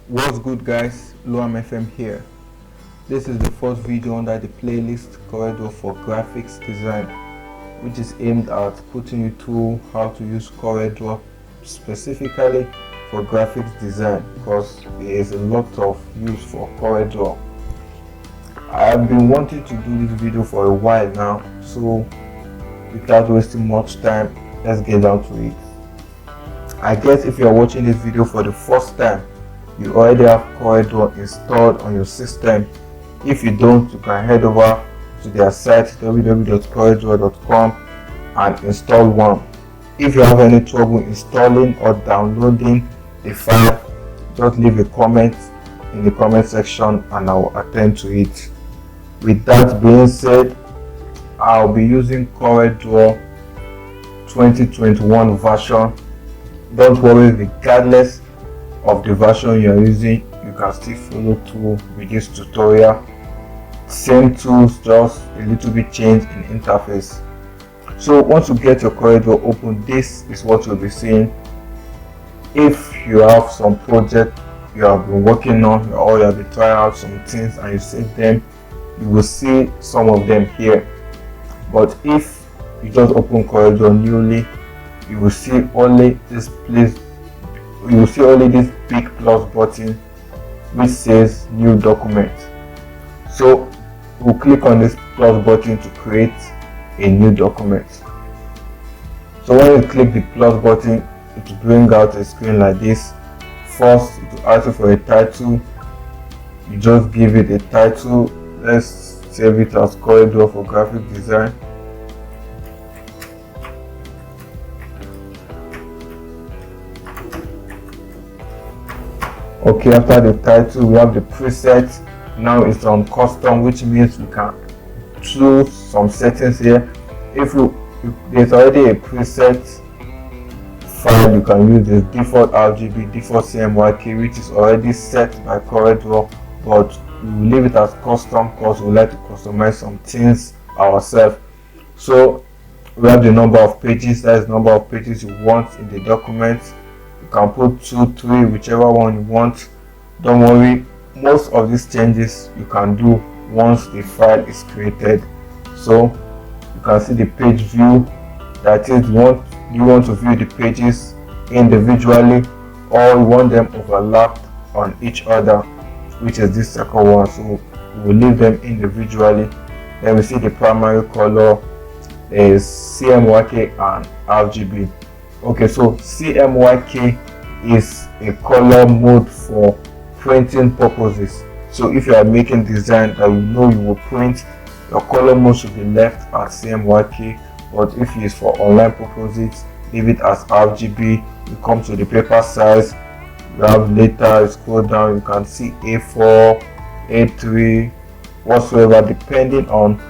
What's good, guys? Luhamfm here. This is the first video under the playlist CorelDraw for graphics design, which is aimed at putting you through how to use CorelDraw specifically for graphics design, because there is a lot of use for CorelDraw. I have been wanting to do this video for a while now, so without wasting much time, let's get down to it. I guess if you are watching this video for the first time, you already have CorelDraw installed on your system. If you don't, you can head over to their site www.coreldraw.com and install one. If you have any trouble installing or downloading the file, just leave a comment in the comment section and I will attend to it. With that being said, I'll be using CorelDraw 2021 version. Don't worry, regardless of the version you are using, you can still follow through with this tutorial. Same tools, just a little bit change in interface. So once you get your CorelDraw open, this is what you'll be seeing. If you have some project you have been working on, or you have been trying out some things and you save them, you will see some of them here. But if you just open CorelDraw newly, you will see only this big plus button which says new document. So we'll click on this plus button to create a new document. So when you click the plus button, it will bring out a screen like this. First, it will ask you for a title. You just give it a title. Let's save it as CorelDraw for graphic design. Okay, after the title, we have the preset. Now it's on custom, which means we can choose some settings here. If there's already a preset file, you can use this default RGB, default CMYK, which is already set by CorelDraw, but we will leave it as custom because we like to customize some things ourselves. So we have the number of pages. That is the number of pages you want in the document. You can put 2, 3, whichever one you want. Don't worry, most of these changes you can do once the file is created. So you can see the page view, that is, you want to view the pages individually or you want them overlapped on each other, which is this second one. So we will leave them individually. Then we see the primary color is CMYK and RGB. Okay, so CMYK is a color mode for printing purposes. So if you are making design that you know you will print, your color mode should be left at CMYK. But if it is for online purposes, leave it as RGB. You come to the paper size, you have later, you scroll down, you can see A4, A3, whatsoever, depending on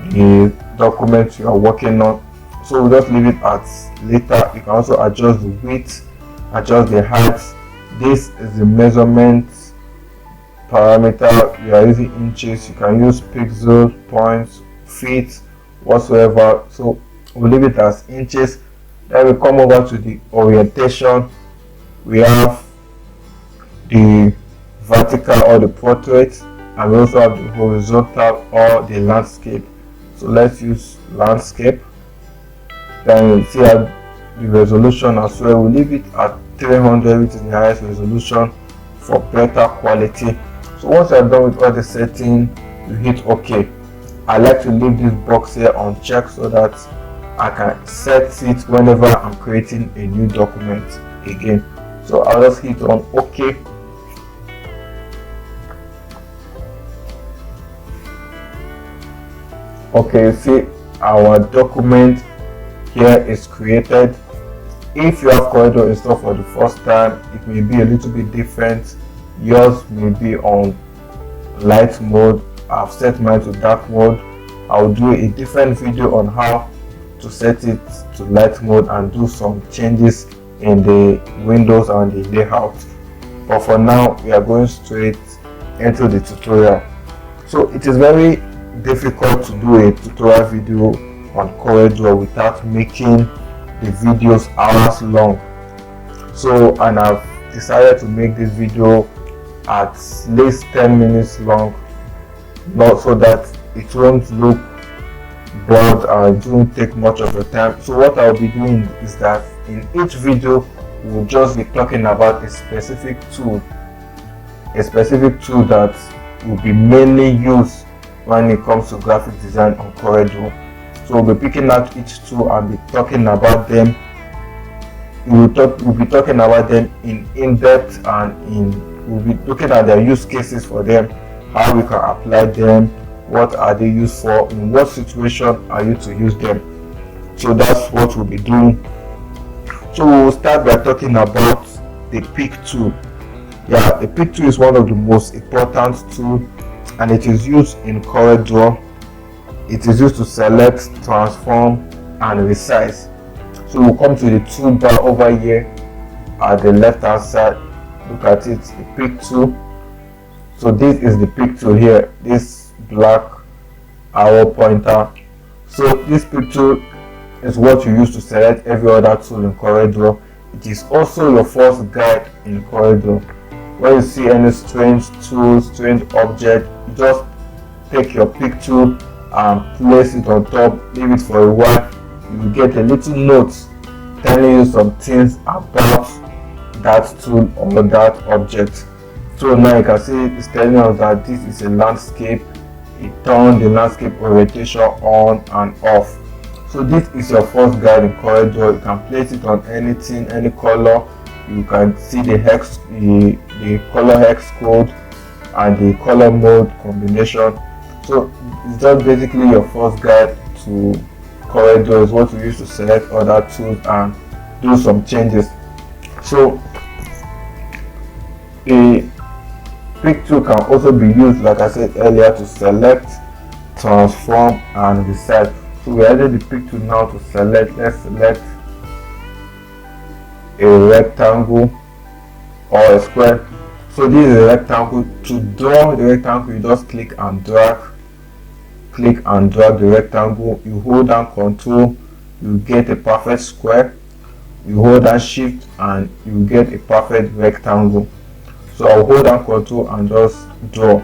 the document you are working on. So we'll just leave it as later. You can also adjust the width, adjust the height. This is the measurement parameter. You are using inches, you can use pixels, points, feet, whatsoever. So we'll leave it as inches. Then we come over to the orientation. We have the vertical or the portrait, and we also have the horizontal or the landscape. So let's use landscape. Then you see the resolution as well. We'll leave it at 300, which is the highest resolution for better quality. So once you're done with all the settings, you hit OK. I like to leave this box here unchecked so that I can set it whenever I'm creating a new document again. So I'll just hit on OK. Okay, see our document here is created. If you have CorelDraw installed for the first time, it may be a little bit different. Yours may be on light mode. I've set mine to dark mode. I'll do a different video on how to set it to light mode and do some changes in the windows and the layout. But for now, we are going straight into the tutorial. So it is very difficult to do a tutorial video on CorelDraw without making the videos hours long. So, and I've decided to make this video at least 10 minutes long, not so that it won't look bored and it won't take much of your time. So what I'll be doing is that in each video we'll just be talking about a specific tool that will be mainly used when it comes to graphic design on CorelDraw. So we'll be picking out each tool and be talking about them. We'll be talking about them in depth, and we'll be looking at their use cases for them, how we can apply them, what are they used for, in what situation are you to use them. So that's what we'll be doing. So we'll start by talking about the pick tool. Yeah, the pick tool is one of the most important tools, and it is used in CorelDraw. It is used to select, transform, and resize. So we'll come to the toolbar over here at the left hand side. Look at it, the pick tool. So this is the pick tool here, this black arrow pointer. So this pick tool is what you use to select every other tool in CorelDraw. It is also your first guide in CorelDraw. When you see any strange tool, strange object, you just take your pick tool and place it on top, leave it for a while. You will get a little note telling you some things about that tool or that object. So now you can see it's telling us that this is a landscape. It turns the landscape orientation on and off. So this is your first guide in CorelDraw. You can place it on anything, any color. You can see the hex, the color hex code, and the color mode combination. So it's just basically your first guide to CorelDraw. Is what we use to select other tools and do some changes. So a pick tool can also be used, like I said earlier, to select, transform, and resize. So we added the pick tool now to select. Let's select a rectangle or a square. So this is a rectangle. To draw the rectangle, you just click and drag the rectangle. You hold down Control, you get a perfect square. You hold down Shift and you get a perfect rectangle. So I'll hold down Control and just draw.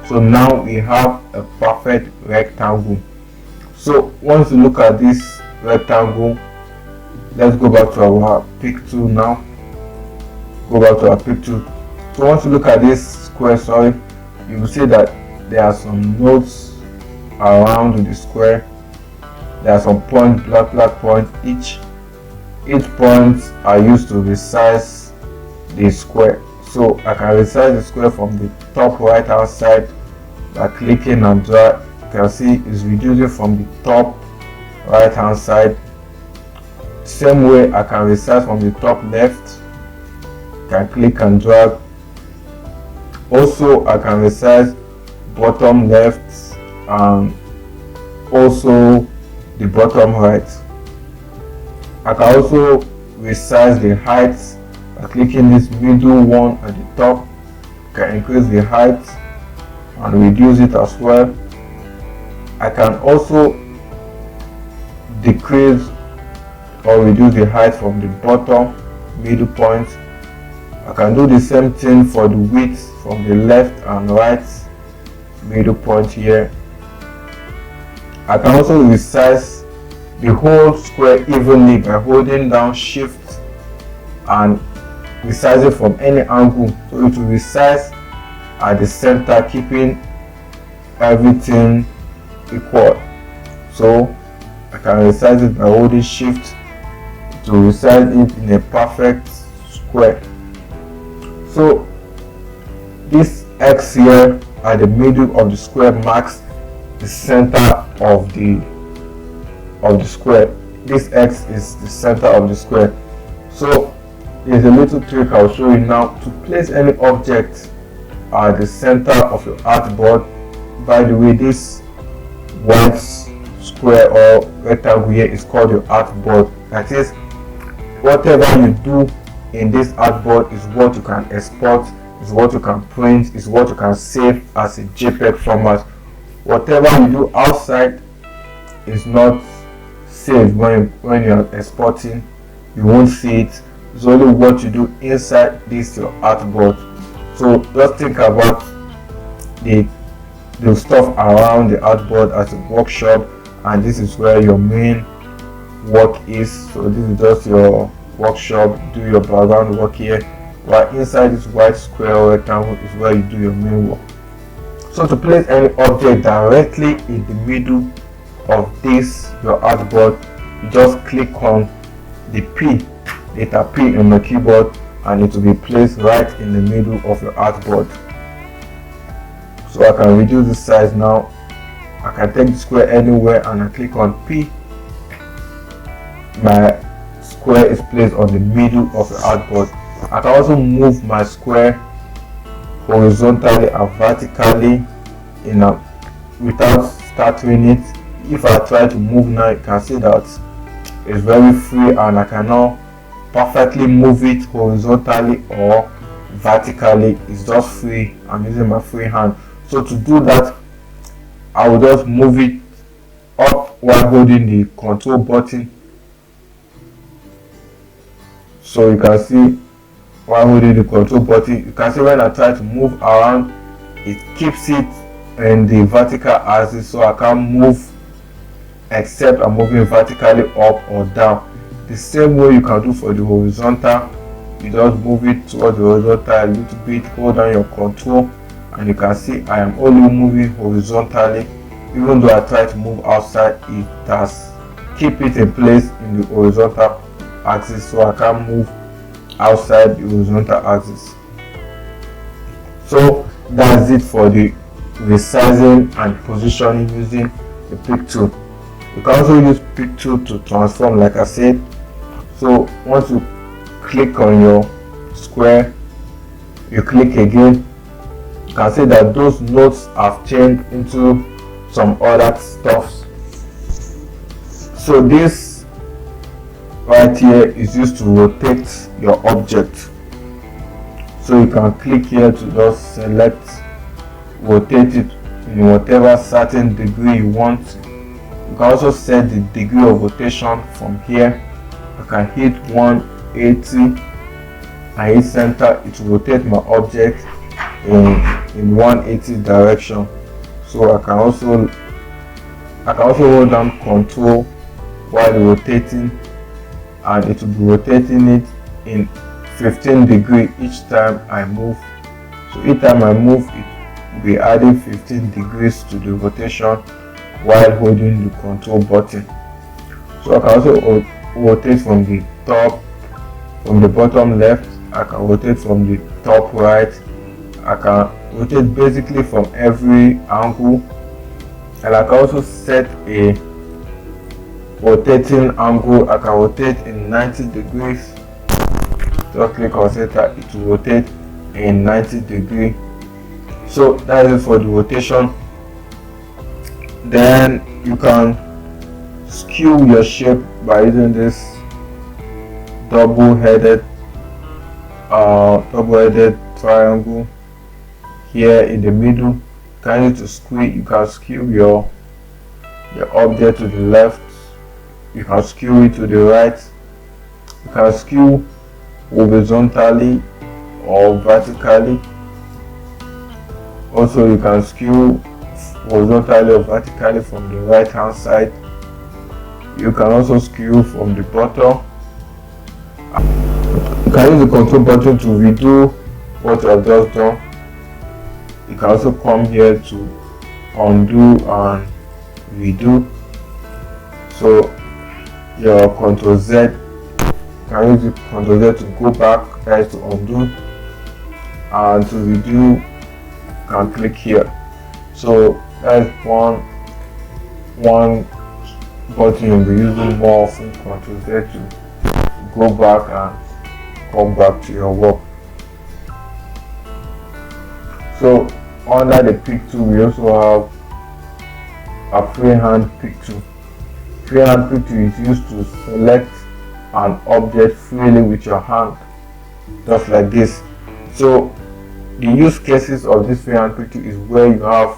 So now we have a perfect rectangle. So once you look at this rectangle, let's go back to our pick tool now. Go back to our pick tool. So once you look at this square, you will see that there are some nodes around the square. There are some points, black points. Each points are used to resize the square. So I can resize the square from the top right hand side by clicking and drag. You can see it's reducing from the top right hand side. Same way I can resize from the top left. I can click and drag. Also I can resize bottom left and also the bottom right. I can also resize the height by clicking this middle one at the top. I can increase the height and reduce it as well. I can also decrease or reduce the height from the bottom middle point. I can do the same thing for the width from the left and right middle point here. I can also resize the whole square evenly by holding down Shift and resize it from any angle. So it will resize at the center, keeping everything equal. So I can resize it by holding Shift to resize it in a perfect square. So this X here at the middle of the square marks the center of the square. This X is the center of the square. So there's a little trick I'll show you now to place any object at the center of your artboard. By the way, this white square or rectangle here is called your artboard. That is, whatever you do in this artboard is what you can export, is what you can print, is what you can save as a JPEG format. Whatever you do outside is not saved when you are exporting. You won't see it. It's only what you do inside this your artboard. So just think about the stuff around the artboard as a workshop, and this is where your main work is. So this is just your workshop, do your background work here, while inside this white square rectangle is where you do your main work. So to place any object directly in the middle of this your artboard, you just click on the P, letter P in the keyboard, and it will be placed right in the middle of your artboard. So I can reduce the size now. I can take the square anywhere and I click on P. My square is placed on the middle of the artboard. I can also move my square horizontally and vertically without stuttering it. If I try to move now, you can see that it's very free, and I can now perfectly move it horizontally or vertically. It's just free. I'm using my free hand. So to do that, I will just move it up while holding the control button. So you can see while holding the control button, you can see when I try to move around, it keeps it in the vertical axis, so I can't move except I'm moving vertically up or down. The same way you can do for the horizontal. You just move it towards the horizontal a little bit, hold down your control, and you can see I am only moving horizontally. Even though I try to move outside, it does keep it in place in the horizontal axis, so I can't move outside the horizontal axis. So that's it for the resizing and positioning using the pick tool. You can also use pick tool to transform, like I said. So once you click on your square, you click again, you can see that those nodes have changed into some other stuffs. So this right here is used to rotate your object. So you can click here to just select, rotate it in whatever certain degree you want. You can also set the degree of rotation from here. I can hit 180 and hit center. It will rotate my object in 180 direction. So I can also hold down control while rotating, and it will be rotating it in 15 degrees each time I move. So each time I move, it will be adding 15 degrees to the rotation while holding the control button. So I can also rotate from the top, from the bottom left. I can rotate from the top right. I can rotate basically from every angle, and I can also set a rotating angle. I can rotate in 90 degrees. Just click on center, it will rotate in 90 degrees. So that is for the rotation. Then you can skew your shape by using this double-headed triangle here in the middle. You can use to squeeze. You can skew your object to the left. You can skew it to the right. You can skew horizontally or vertically. Also, you can skew horizontally or vertically from the right hand side. You can also skew from the bottom. You can use the control button to redo what you have just done. You can also come here to undo and redo. So your Ctrl Z, you can use the Ctrl Z to go back, that is to undo, and to redo, you can click here. So that's one button you'll be using more often. Ctrl Z to go back and come back to your work. So under the pick tool, we also have a freehand pick tool. Freehand pick tool is used to select an object freely with your hand, just like this. So the use cases of this freehand pick tool is where you have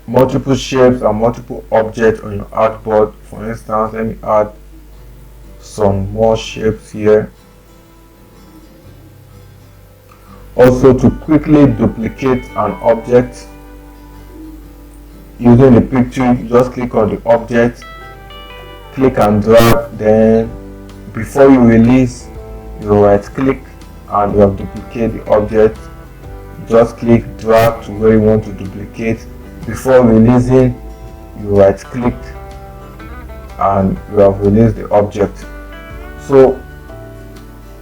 multiple shapes and multiple objects on your artboard. For instance, let me add some more shapes here. Also, to quickly duplicate an object using the picture, you just click on the object, click and drag, then before you release, you right click and you have duplicate the object. Just click, drag to where you want to duplicate. Before releasing, you right click and you have released the object. So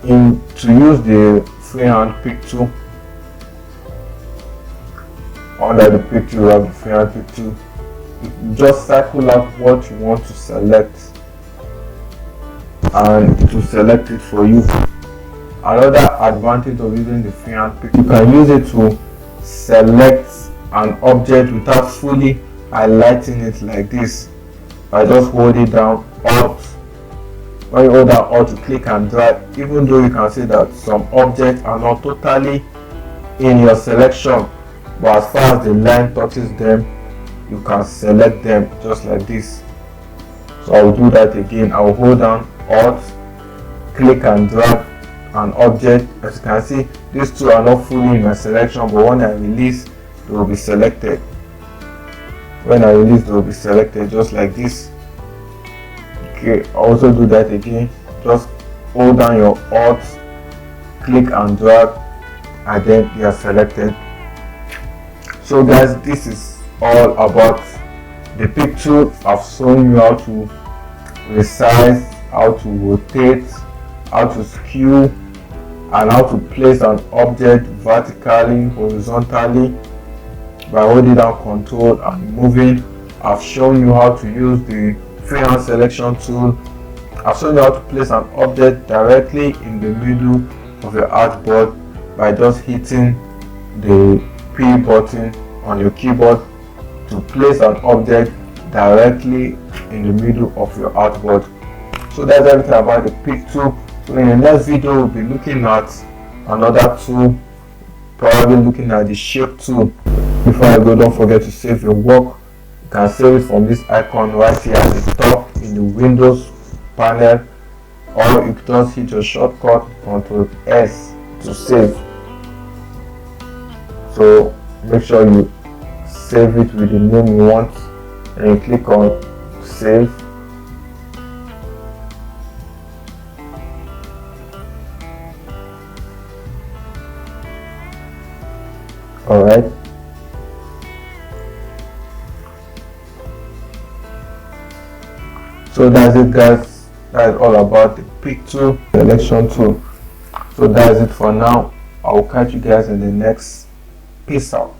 to use the freehand pick tool, under the picture you have the freehand pick tool. You just cycle out what you want to select and it will select it for you. Another advantage of using the freehand pick, you can use it to select an object without fully highlighting it like this. I just hold it down, Alt. When you hold down Alt, you click and drag. Even though you can see that some objects are not totally in your selection, but as far as the line touches them, you can select them just like this. So I will do that again. I will hold down Alt, click and drag an object. As you can see, these two are not fully in my selection, but when I release, they will be selected. When I release, they will be selected just like this. Okay, I also do that again. Just hold down your Alt, click and drag, and then you are selected. So guys, this is all about the pick tool. I've shown you how to resize, how to rotate, how to skew, and how to place an object vertically, horizontally by holding down Control and moving. I've shown you how to use the freehand selection tool. I've shown you how to place an object directly in the middle of your artboard by just hitting the P button on your keyboard to place an object directly in the middle of your artboard. So that's everything about the pick tool. So in the next video, we'll be looking at another tool, probably looking at the shape tool. Before I go, don't forget to save your work. You can save it from this icon right here at the top in the Windows panel, or you can just hit your shortcut Ctrl S to save. So make sure you save it with the name you want and you click on save. Alright, so that's it guys. That is all about the pick tool, selection tool. So that's it for now. I will catch you guys in the next. Peace out.